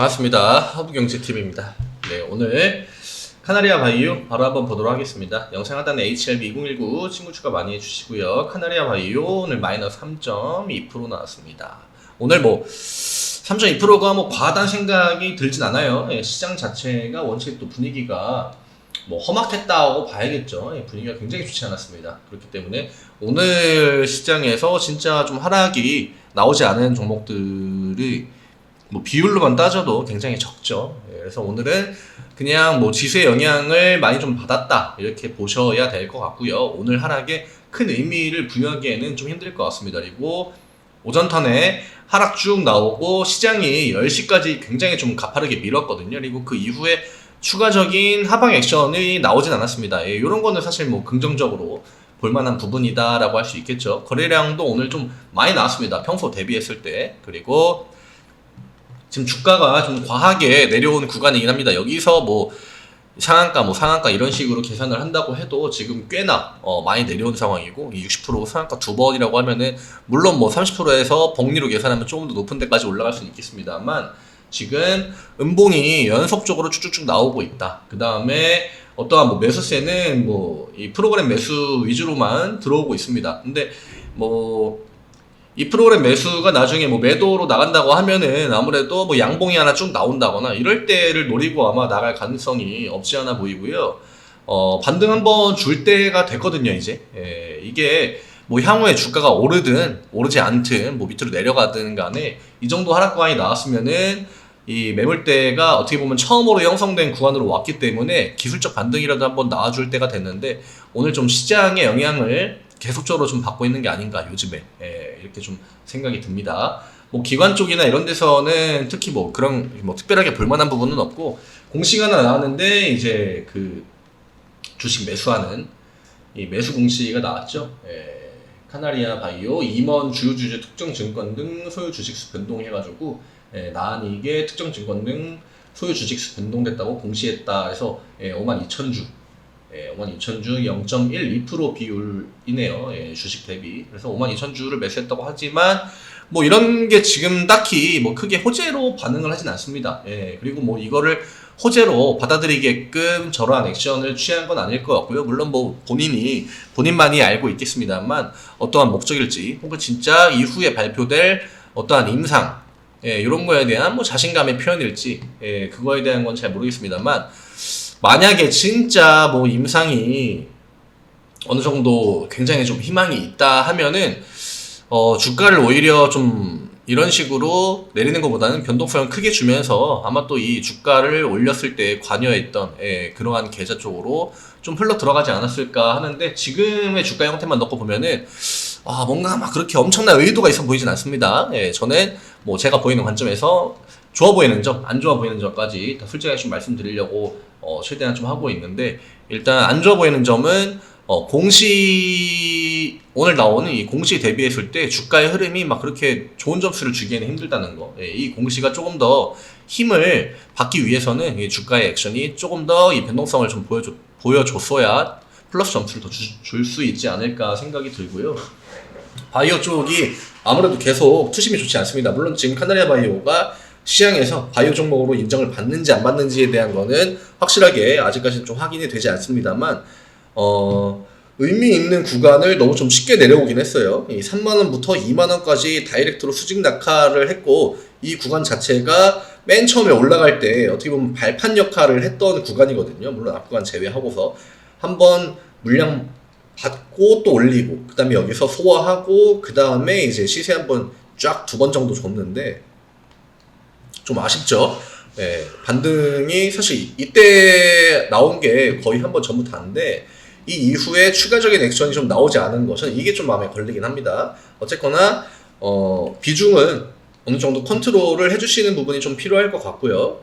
반갑습니다. 허브경제TV입니다. 네, 오늘 카나리아 바이오 바로 한번 보도록 하겠습니다. 영상 하단에 HLB 2019 친구 추가 많이 해주시고요. 카나리아 바이오 오늘 마이너스 3.2% 나왔습니다. 오늘 뭐 3.2%가 뭐 과하다는 생각이 들진 않아요. 예, 시장 자체가 원체 또 분위기가 뭐 험악했다고 봐야겠죠. 예, 분위기가 굉장히 좋지 않았습니다. 그렇기 때문에 오늘 시장에서 진짜 좀 하락이 나오지 않은 종목들이 뭐 비율로만 따져도 굉장히 적죠. 예, 그래서 오늘은 그냥 뭐 지수의 영향을 많이 좀 받았다 이렇게 보셔야 될 것 같고요. 오늘 하락에 큰 의미를 부여하기에는 좀 힘들 것 같습니다. 그리고 오전 턴에 하락 쭉 나오고 시장이 10시까지 굉장히 좀 가파르게 밀었거든요. 그리고 그 이후에 추가적인 하방 액션이 나오진 않았습니다. 예, 이런 거는 사실 뭐 긍정적으로 볼만한 부분이다라고 할 수 있겠죠. 거래량도 오늘 좀 많이 나왔습니다. 평소 대비했을 때. 그리고 지금 주가가 좀 과하게 내려온 구간이긴 합니다. 여기서 뭐 상한가 이런 식으로 계산을 한다고 해도 지금 꽤나 많이 내려온 상황이고 60% 상한가 두 번이라고 하면은 물론 뭐 30%에서 복리로 계산하면 조금 더 높은 데까지 올라갈 수는 있겠습니다만 지금 음봉이 연속적으로 쭉쭉쭉 나오고 있다. 그 다음에 어떠한 뭐 매수세는 뭐 이 프로그램 매수 위주로만 들어오고 있습니다. 근데 뭐 이 프로그램 매수가 나중에 뭐 매도로 나간다고 하면은 아무래도 뭐 양봉이 하나 쭉 나온다거나 이럴 때를 노리고 아마 나갈 가능성이 없지 않아 보이고요. 반등 한번 줄 때가 됐거든요, 이제. 예, 이게 뭐 향후에 주가가 오르든 오르지 않든 뭐 밑으로 내려가든 간에 이 정도 하락 구간이 나왔으면은 이 매물대가 어떻게 보면 처음으로 형성된 구간으로 왔기 때문에 기술적 반등이라도 한번 나와줄 때가 됐는데 오늘 좀 시장의 영향을 계속적으로 좀 받고 있는 게 아닌가 요즘에 이렇게 좀 생각이 듭니다. 뭐 기관 쪽이나 이런 데서는 특히 뭐 그런 뭐 특별하게 볼만한 부분은 없고 공시가 하나 나왔는데 이제 그 주식 매수하는 이 매수 공시가 나왔죠. 카나리아 바이오 임원 주요 주주 특정 증권 등 소유 주식수 변동해가지고 나한이익의 특정 증권 등 소유 주식수 변동됐다고 공시했다 해서 52,000주 52,000주 0.12% 비율이네요. 주식 대비. 그래서 52,000주를 매수했다고 하지만 뭐 이런 게 지금 딱히 뭐 크게 호재로 반응을 하진 않습니다. 그리고 뭐 이거를 호재로 받아들이게끔 저러한 액션을 취한 건 아닐 것 같고요. 물론 뭐 본인만이 알고 있겠습니다만 어떠한 목적일지 혹은 진짜 이후에 발표될 어떠한 임상 이런 거에 대한 뭐 자신감의 표현일지 그거에 대한 건 잘 모르겠습니다만 만약에 진짜 뭐 임상이 어느 정도 굉장히 좀 희망이 있다 하면은 주가를 오히려 좀 이런 식으로 내리는 것보다는 변동성을 크게 주면서 아마 또 이 주가를 올렸을 때 관여했던 그러한 계좌 쪽으로 좀 흘러 들어가지 않았을까 하는데 지금의 주가 형태만 놓고 보면은 뭔가 막 그렇게 엄청난 의도가 있어 보이진 않습니다. 저는 뭐 제가 보이는 관점에서 좋아 보이는 점, 안 좋아 보이는 점까지 다 솔직하게 좀 말씀드리려고 최대한 좀 하고 있는데 일단 안 좋아 보이는 점은 오늘 나오는 이 공시 대비했을 때 주가의 흐름이 막 그렇게 좋은 점수를 주기에는 힘들다는 거. 이 공시가 조금 더 힘을 받기 위해서는 이 주가의 액션이 조금 더 이 변동성을 좀 보여줬어야 플러스 점수를 더 줄 수 있지 않을까 생각이 들고요. 바이오 쪽이 아무래도 계속 투심이 좋지 않습니다. 물론 지금 카나리아 바이오가 시장에서 바이오 종목으로 인정을 받는지 안 받는지에 대한 거는 확실하게 아직까지는 좀 확인이 되지 않습니다만 의미 있는 구간을 너무 좀 쉽게 내려오긴 했어요. 이 3만원부터 2만원까지 다이렉트로 수직 낙하를 했고 이 구간 자체가 맨 처음에 올라갈 때 어떻게 보면 발판 역할을 했던 구간이거든요. 물론 앞구간 제외하고서 한번 물량 받고 또 올리고 그 다음에 여기서 소화하고 그 다음에 이제 시세 한번 쫙 2번 정도 줬는데 좀 아쉽죠. 반등이 사실 이때 나온 게 거의 한번 전부 다인데 이 이후에 추가적인 액션이 좀 나오지 않은 것은 이게 좀 마음에 걸리긴 합니다. 어쨌거나 비중은 어느 정도 컨트롤을 해주시는 부분이 좀 필요할 것 같고요.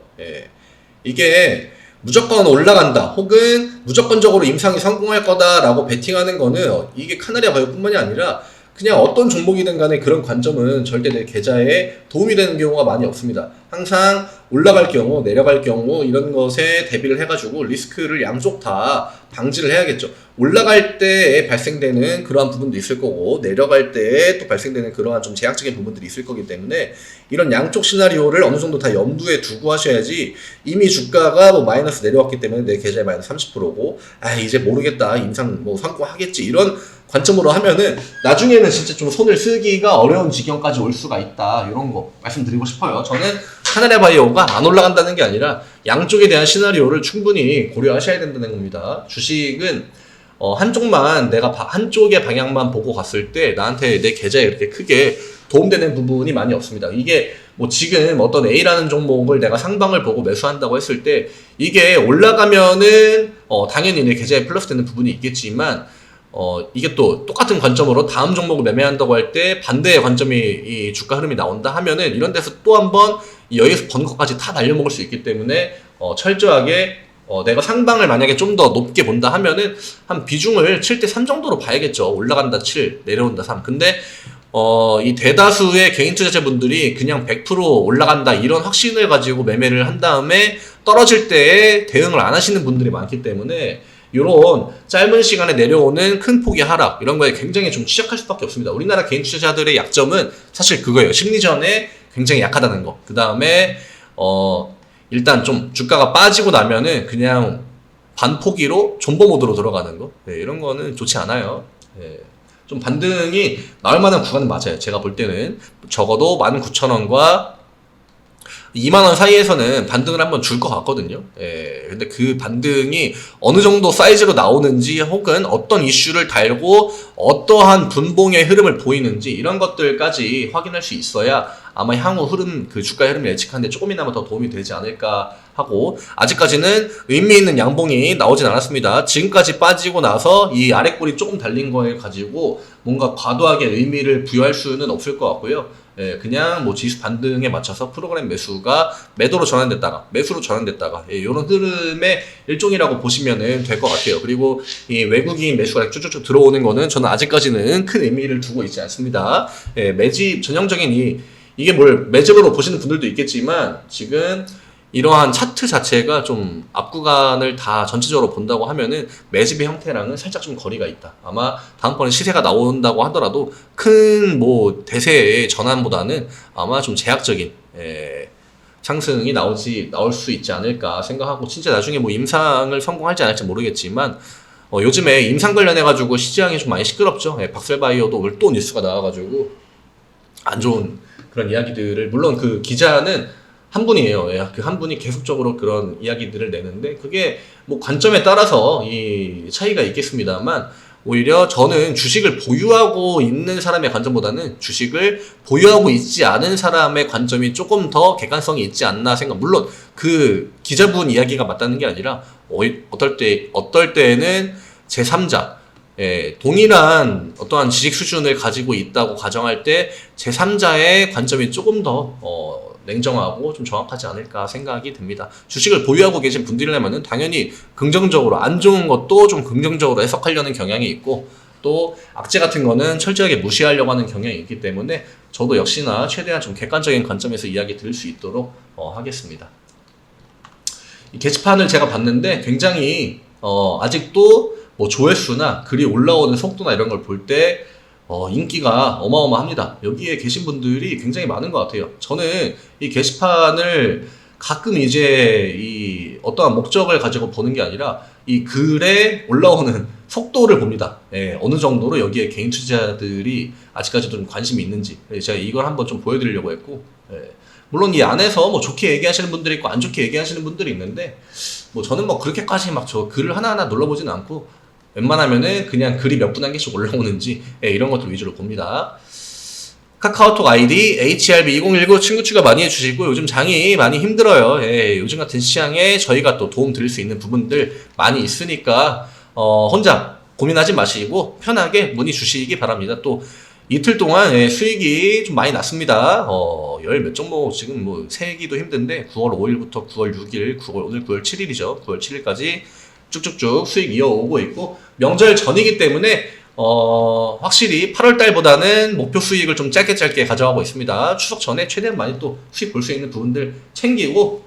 이게 무조건 올라간다 혹은 무조건적으로 임상이 성공할 거다라고 베팅하는 거는 이게 카나리아 바이오뿐만이 아니라 그냥 어떤 종목이든 간에 그런 관점은 절대 내 계좌에 도움이 되는 경우가 많이 없습니다. 항상 올라갈 경우, 내려갈 경우 이런 것에 대비를 해가지고 리스크를 양쪽 다 방지를 해야겠죠. 올라갈 때에 발생되는 그러한 부분도 있을 거고 내려갈 때에 또 발생되는 그러한 좀 제약적인 부분들이 있을 거기 때문에 이런 양쪽 시나리오를 어느 정도 다 염두에 두고 하셔야지 이미 주가가 뭐 마이너스 내려왔기 때문에 내 계좌에 마이너스 30%고 이제 모르겠다 인상 뭐 성공하겠지 이런 관점으로 하면은 나중에는 진짜 좀 손을 쓰기가 어려운 지경까지 올 수가 있다 이런 거 말씀드리고 싶어요. 저는 카나리아 바이오가 안 올라간다는 게 아니라 양쪽에 대한 시나리오를 충분히 고려하셔야 된다는 겁니다. 주식은 한쪽만 내가 한쪽의 방향만 보고 갔을 때 나한테 내 계좌에 이렇게 크게 도움되는 부분이 많이 없습니다. 이게 뭐 지금 어떤 A라는 종목을 내가 상방을 보고 매수한다고 했을 때 이게 올라가면은 당연히 내 계좌에 플러스 되는 부분이 있겠지만 이게 또 똑같은 관점으로 다음 종목을 매매한다고 할 때 반대의 관점이 이 주가 흐름이 나온다 하면은 이런 데서 또 한번 여기서 번 것까지 다 날려먹을 수 있기 때문에 철저하게 내가 상방을 만약에 좀 더 높게 본다 하면은 한 비중을 7대3 정도로 봐야겠죠. 올라간다 7, 내려온다 3. 근데 이 대다수의 개인 투자자분들이 그냥 100% 올라간다 이런 확신을 가지고 매매를 한 다음에 떨어질 때에 대응을 안 하시는 분들이 많기 때문에 이런 짧은 시간에 내려오는 큰 폭의 하락 이런 거에 굉장히 좀 취약할 수밖에 없습니다. 우리나라 개인 투자자들의 약점은 사실 그거예요. 심리전에 굉장히 약하다는 거. 그 다음에 일단 좀 주가가 빠지고 나면은 그냥 반포기로 존버 모드로 들어가는 거. 네, 이런 거는 좋지 않아요. 네. 좀 반등이 나올 만한 구간은 맞아요. 제가 볼 때는 적어도 19,000원과 2만원 사이에서는 반등을 한번 줄 것 같거든요. 근데 그 반등이 어느 정도 사이즈로 나오는지 혹은 어떤 이슈를 달고 어떠한 분봉의 흐름을 보이는지 이런 것들까지 확인할 수 있어야 아마 향후 흐름, 그 주가 흐름을 예측하는데 조금이나마 더 도움이 되지 않을까 하고 아직까지는 의미 있는 양봉이 나오진 않았습니다. 지금까지 빠지고 나서 이 아랫골이 조금 달린 거에 가지고 뭔가 과도하게 의미를 부여할 수는 없을 것 같고요. 그냥 뭐 지수 반등에 맞춰서 프로그램 매수가 매도로 전환됐다가 매수로 전환됐다가 이런 흐름의 일종이라고 보시면 될 것 같아요. 그리고 이 외국인 매수가 쭉쭉쭉 들어오는 거는 저는 아직까지는 큰 의미를 두고 있지 않습니다. 매집 전형적인 이게 뭘 매집으로 보시는 분들도 있겠지만 지금 이러한 차트 자체가 좀 앞구간을 다 전체적으로 본다고 하면은 매집의 형태랑은 살짝 좀 거리가 있다. 아마 다음번에 시세가 나온다고 하더라도 큰 뭐 대세의 전환보다는 아마 좀 제약적인 상승이 나올 수 있지 않을까 생각하고 진짜 나중에 뭐 임상을 성공할지 안 할지 모르겠지만 요즘에 임상 관련해가지고 시장이 좀 많이 시끄럽죠. 박셀바이오도 오늘 또 뉴스가 나와가지고 안 좋은 그런 이야기들을 물론 그 기자는 한 분이에요. 그 한 분이 계속적으로 그런 이야기들을 내는데 그게 뭐 관점에 따라서 이 차이가 있겠습니다만 오히려 저는 주식을 보유하고 있는 사람의 관점보다는 주식을 보유하고 있지 않은 사람의 관점이 조금 더 객관성이 있지 않나 생각. 물론 그 기자분 이야기가 맞다는 게 아니라 어떨 때에는 제3자 동일한 어떠한 지식 수준을 가지고 있다고 가정할 때 제3자의 관점이 조금 더 냉정하고 좀 정확하지 않을까 생각이 듭니다. 주식을 보유하고 계신 분들이라면은 당연히 긍정적으로 안 좋은 것도 좀 긍정적으로 해석하려는 경향이 있고 또 악재 같은 거는 철저하게 무시하려고 하는 경향이 있기 때문에 저도 역시나 최대한 좀 객관적인 관점에서 이야기 드릴 수 있도록 하겠습니다. 이 게시판을 제가 봤는데 굉장히 아직도 뭐 조회수나 글이 올라오는 속도나 이런 걸 볼 때 인기가 어마어마합니다. 여기에 계신 분들이 굉장히 많은 것 같아요. 저는 이 게시판을 가끔 이제 이 어떠한 목적을 가지고 보는 게 아니라 이 글에 올라오는 속도를 봅니다. 어느 정도로 여기에 개인 투자자들이 아직까지도 좀 관심이 있는지 제가 이걸 한번 좀 보여드리려고 했고 물론 이 안에서 뭐 좋게 얘기하시는 분들이 있고 안 좋게 얘기하시는 분들이 있는데 뭐 저는 뭐 그렇게까지 막 저 글을 하나하나 눌러보지는 않고 웬만하면은 그냥 글이 몇 분 한 개씩 올라오는지 이런 것들 위주로 봅니다. 카카오톡 아이디 HRB2019 친구 추가 많이 해주시고 요즘 장이 많이 힘들어요. 요즘 같은 시장에 저희가 또 도움 드릴 수 있는 부분들 많이 있으니까 혼자 고민하지 마시고 편하게 문의 주시기 바랍니다. 또 이틀 동안 수익이 좀 많이 났습니다. 열 몇 종목 지금 뭐 세기도 힘든데 9월 5일부터 9월 6일, 오늘 9월 7일이죠. 9월 7일까지 쭉쭉쭉 수익 이어오고 있고 명절 전이기 때문에 확실히 8월달보다는 목표 수익을 좀 짧게 가져가고 있습니다. 추석 전에 최대한 많이 또 수익 볼 수 있는 부분들 챙기고,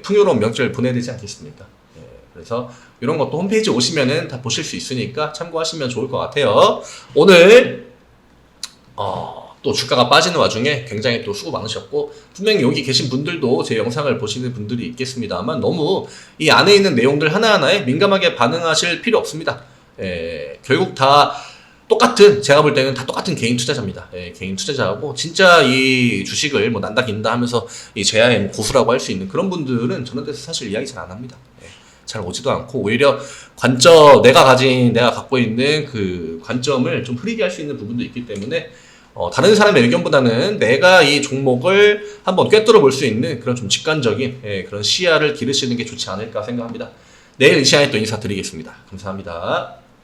풍요로운 명절 보내야 되지 않겠습니까? 그래서 이런 것도 홈페이지 오시면은 다 보실 수 있으니까 참고하시면 좋을 것 같아요. 오늘, 또 주가가 빠지는 와중에 굉장히 또 수고 많으셨고, 분명히 여기 계신 분들도 제 영상을 보시는 분들이 있겠습니다만, 너무 이 안에 있는 내용들 하나하나에 민감하게 반응하실 필요 없습니다. 결국 다 똑같은, 제가 볼 때는 다 똑같은 개인 투자자입니다. 개인 투자자하고, 진짜 이 주식을 뭐 난다 긴다 하면서 이 제야의 뭐 고수라고 할 수 있는 그런 분들은 저런 데서 사실 이야기 잘 안 합니다. 잘 오지도 않고, 오히려 내가 갖고 있는 그 관점을 좀 흐리게 할 수 있는 부분도 있기 때문에, 다른 사람의 의견보다는 내가 이 종목을 한번 꿰뚫어 볼 수 있는 그런 좀 직관적인 그런 시야를 기르시는 게 좋지 않을까 생각합니다. 내일 이 시간에 또 인사드리겠습니다. 감사합니다.